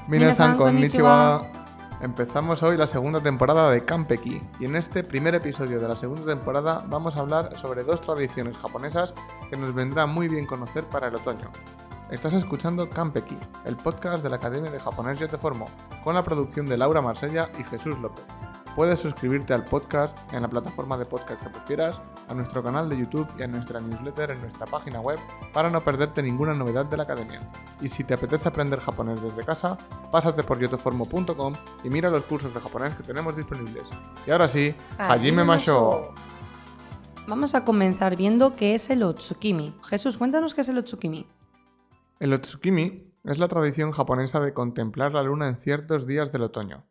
Minasan konnichiwa. Empezamos hoy la segunda temporada de Kanpeki y en este primer episodio de la segunda temporada vamos a hablar sobre dos tradiciones japonesas que nos vendrá muy bien conocer para el otoño. Estás escuchando Kanpeki, el podcast de la Academia de Japonés Yo Te Formo, con la producción de Laura Marsella y Jesús López. Puedes suscribirte al podcast en la plataforma de podcast que prefieras, a nuestro canal de YouTube y a nuestra newsletter en nuestra página web para no perderte ninguna novedad de la academia. Y si te apetece aprender japonés desde casa, pásate por yotoformo.com y mira los cursos de japonés que tenemos disponibles. Y ahora sí, hajime mashou. Vamos a comenzar viendo qué es el Otsukimi. Jesús, cuéntanos qué es el Otsukimi. El Otsukimi es la tradición japonesa de contemplar la luna en ciertos días del otoño.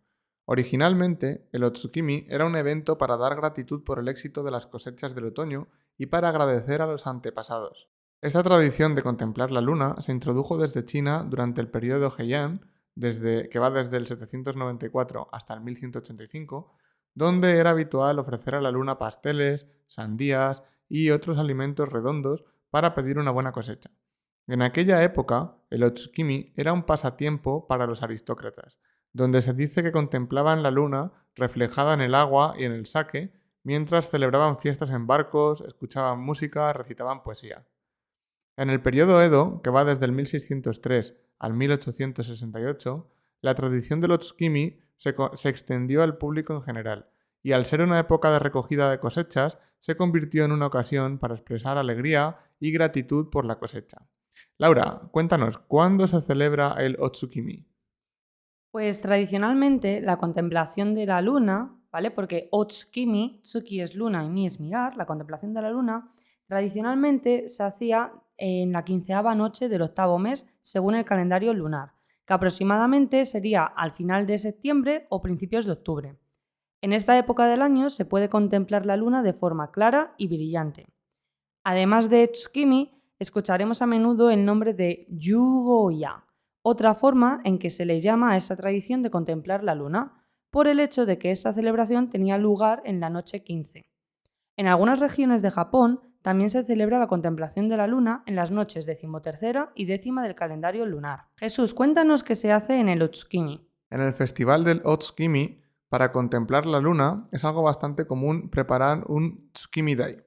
Originalmente, el Otsukimi era un evento para dar gratitud por el éxito de las cosechas del otoño y para agradecer a los antepasados. Esta tradición de contemplar la luna se introdujo desde China durante el periodo Heian, que va desde el 794 hasta el 1185, donde era habitual ofrecer a la luna pasteles, sandías y otros alimentos redondos para pedir una buena cosecha. En aquella época, el Otsukimi era un pasatiempo para los aristócratas, donde se dice que contemplaban la luna reflejada en el agua y en el sake, mientras celebraban fiestas en barcos, escuchaban música, recitaban poesía. En el periodo Edo, que va desde el 1603 al 1868, la tradición del Otsukimi se extendió al público en general, y al ser una época de recogida de cosechas, se convirtió en una ocasión para expresar alegría y gratitud por la cosecha. Laura, cuéntanos, ¿cuándo se celebra el Otsukimi? Pues tradicionalmente la contemplación de la luna, ¿vale? Porque Otsukimi, Tsuki es luna y Mi es mirar, la contemplación de la luna, tradicionalmente se hacía en la 15ª noche del 8º mes según el calendario lunar, que aproximadamente sería al final de septiembre o principios de octubre. En esta época del año se puede contemplar la luna de forma clara y brillante. Además de Tsukimi, escucharemos a menudo el nombre de Yugoya, otra forma en que se le llama a esa tradición de contemplar la luna, por el hecho de que esta celebración tenía lugar en la noche 15. En algunas regiones de Japón también se celebra la contemplación de la luna en las noches 13ª y 10ª del calendario lunar. Jesús, cuéntanos qué se hace en el Otsukimi. En el festival del Otsukimi, para contemplar la luna, es algo bastante común preparar un Tsukimi-dai,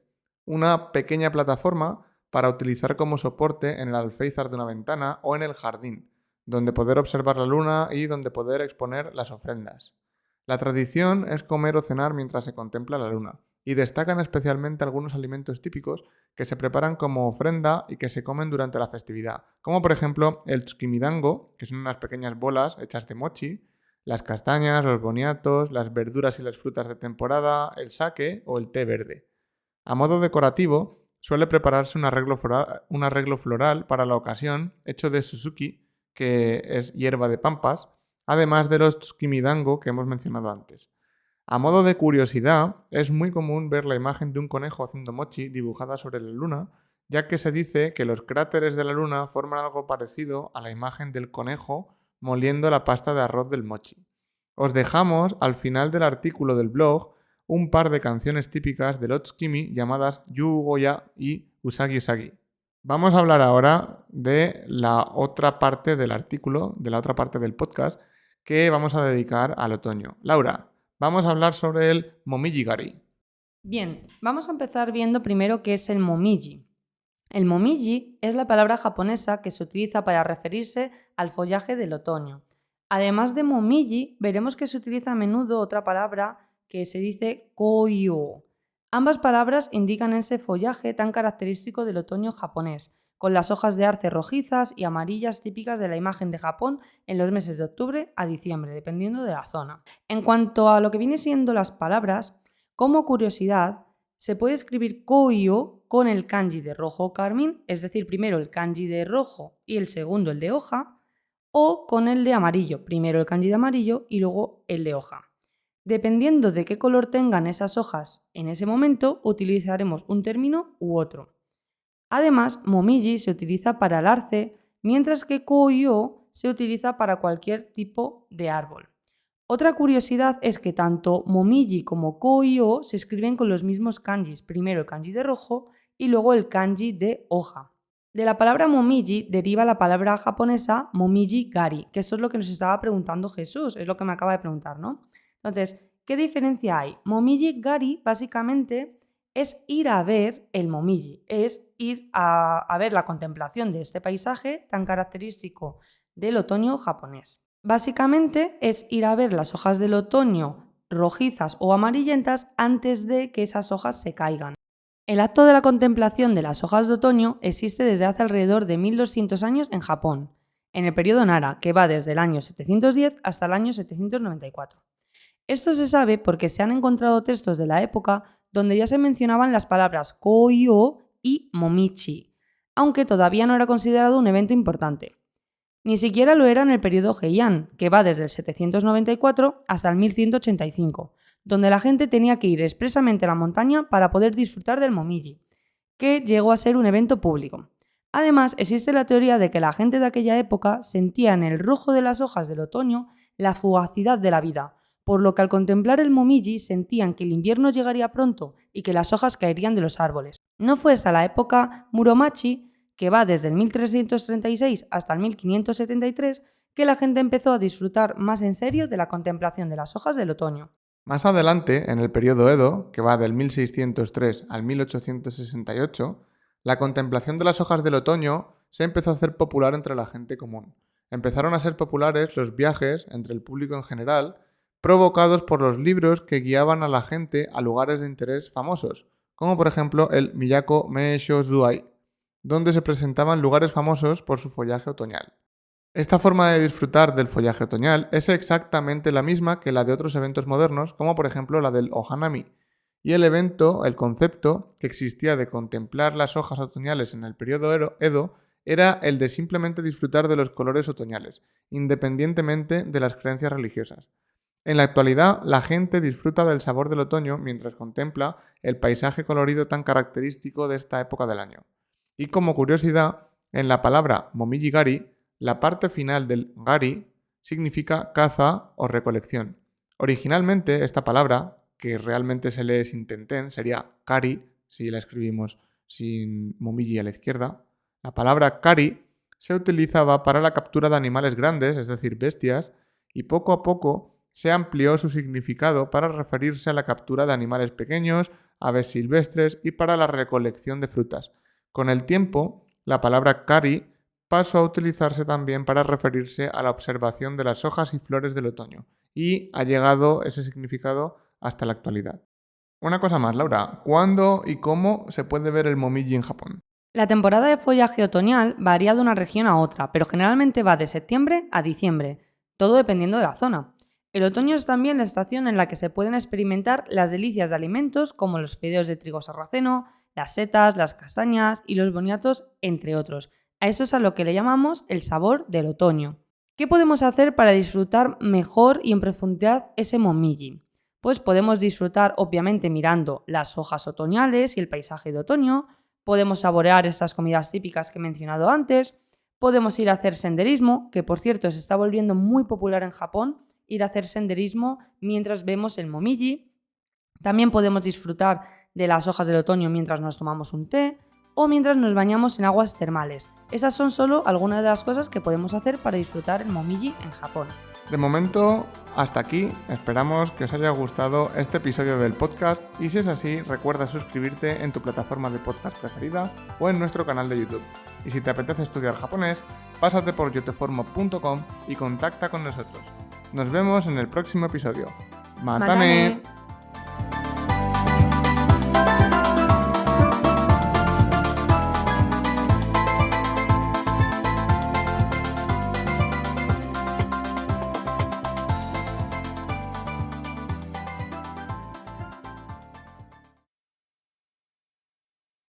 una pequeña plataforma para utilizar como soporte en el alféizar de una ventana o en el jardín, donde poder observar la luna y donde poder exponer las ofrendas. La tradición es comer o cenar mientras se contempla la luna, y destacan especialmente algunos alimentos típicos que se preparan como ofrenda y que se comen durante la festividad, como por ejemplo el tsukimidango, que son unas pequeñas bolas hechas de mochi, las castañas, los boniatos, las verduras y las frutas de temporada, el sake o el té verde. A modo decorativo, suele prepararse un arreglo floral para la ocasión, hecho de suzuki, que es hierba de pampas, además de los tsukimidango que hemos mencionado antes. A modo de curiosidad, es muy común ver la imagen de un conejo haciendo mochi dibujada sobre la luna, ya que se dice que los cráteres de la luna forman algo parecido a la imagen del conejo moliendo la pasta de arroz del mochi. Os dejamos al final del artículo del blog un par de canciones típicas del Otsukimi llamadas Yugoya y Usagi Usagi. Vamos a hablar ahora de la otra parte del artículo, de la otra parte del podcast que vamos a dedicar al otoño. Laura, vamos a hablar sobre el Momiji-gari. Bien, vamos a empezar viendo primero qué es el Momiji. El Momiji es la palabra japonesa que se utiliza para referirse al follaje del otoño. Además de Momiji, veremos que se utiliza a menudo otra palabra que se dice Koyo. Ambas palabras indican ese follaje tan característico del otoño japonés, con las hojas de arce rojizas y amarillas típicas de la imagen de Japón en los meses de octubre a diciembre, dependiendo de la zona. En cuanto a lo que viene siendo las palabras, como curiosidad, se puede escribir Koyo con el kanji de rojo carmín, es decir, primero el kanji de rojo y el segundo el de hoja, o con el de amarillo, primero el kanji de amarillo y luego el de hoja. Dependiendo de qué color tengan esas hojas en ese momento, utilizaremos un término u otro. Además, Momiji se utiliza para el arce, mientras que Koyo se utiliza para cualquier tipo de árbol. Otra curiosidad es que tanto Momiji como Koyo se escriben con los mismos kanjis, primero el kanji de rojo y luego el kanji de hoja. De la palabra momiji deriva la palabra japonesa momiji gari, que esto es lo que nos estaba preguntando Jesús, es lo que me acaba de preguntar, ¿no? Entonces, ¿qué diferencia hay? Momiji gari básicamente es ir a ver el momiji, es ir a ver la contemplación de este paisaje tan característico del otoño japonés. Básicamente es ir a ver las hojas del otoño rojizas o amarillentas antes de que esas hojas se caigan. El acto de la contemplación de las hojas de otoño existe desde hace alrededor de 1200 años en Japón, en el periodo Nara, que va desde el año 710 hasta el año 794. Esto se sabe porque se han encontrado textos de la época donde ya se mencionaban las palabras koi-o y momichi, aunque todavía no era considerado un evento importante. Ni siquiera lo era en el periodo Heian, que va desde el 794 hasta el 1185, donde la gente tenía que ir expresamente a la montaña para poder disfrutar del momiji, que llegó a ser un evento público. Además, existe la teoría de que la gente de aquella época sentía en el rojo de las hojas del otoño la fugacidad de la vida, por lo que al contemplar el momiji sentían que el invierno llegaría pronto y que las hojas caerían de los árboles. No fue hasta la época Muromachi, que va desde el 1336 hasta el 1573, que la gente empezó a disfrutar más en serio de la contemplación de las hojas del otoño. Más adelante, en el periodo Edo, que va del 1603 al 1868, la contemplación de las hojas del otoño se empezó a hacer popular entre la gente común. Empezaron a ser populares los viajes entre el público en general, provocados por los libros que guiaban a la gente a lugares de interés famosos, como por ejemplo el Miyako Meisho Zuai, donde se presentaban lugares famosos por su follaje otoñal. Esta forma de disfrutar del follaje otoñal es exactamente la misma que la de otros eventos modernos, como por ejemplo la del Ohanami, y el concepto que existía de contemplar las hojas otoñales en el periodo Edo era el de simplemente disfrutar de los colores otoñales, independientemente de las creencias religiosas. En la actualidad, la gente disfruta del sabor del otoño mientras contempla el paisaje colorido tan característico de esta época del año. Y como curiosidad, en la palabra momiji-gari, la parte final del gari significa caza o recolección. Originalmente, esta palabra, que realmente se lee sin tenten, sería kari, si la escribimos sin momiji a la izquierda. La palabra kari se utilizaba para la captura de animales grandes, es decir, bestias, y poco a poco se amplió su significado para referirse a la captura de animales pequeños, aves silvestres y para la recolección de frutas. Con el tiempo, la palabra kari pasó a utilizarse también para referirse a la observación de las hojas y flores del otoño, y ha llegado ese significado hasta la actualidad. Una cosa más, Laura, ¿cuándo y cómo se puede ver el momiji en Japón? La temporada de follaje otoñal varía de una región a otra, pero generalmente va de septiembre a diciembre, todo dependiendo de la zona. El otoño es también la estación en la que se pueden experimentar las delicias de alimentos como los fideos de trigo sarraceno, las setas, las castañas y los boniatos, entre otros. A eso es a lo que le llamamos el sabor del otoño. ¿Qué podemos hacer para disfrutar mejor y en profundidad ese momiji? Pues podemos disfrutar obviamente mirando las hojas otoñales y el paisaje de otoño, podemos saborear estas comidas típicas que he mencionado antes, podemos ir a hacer senderismo, que por cierto se está volviendo muy popular en Japón, ir a hacer senderismo mientras vemos el momiji. También podemos disfrutar de las hojas del otoño mientras nos tomamos un té o mientras nos bañamos en aguas termales. Esas son solo algunas de las cosas que podemos hacer para disfrutar el momiji en Japón. De momento, hasta aquí. Esperamos que os haya gustado este episodio del podcast y si es así, recuerda suscribirte en tu plataforma de podcast preferida o en nuestro canal de YouTube. Y si te apetece estudiar japonés, pásate por yoteformo.com y contacta con nosotros. Nos vemos en el próximo episodio. ¡Matane!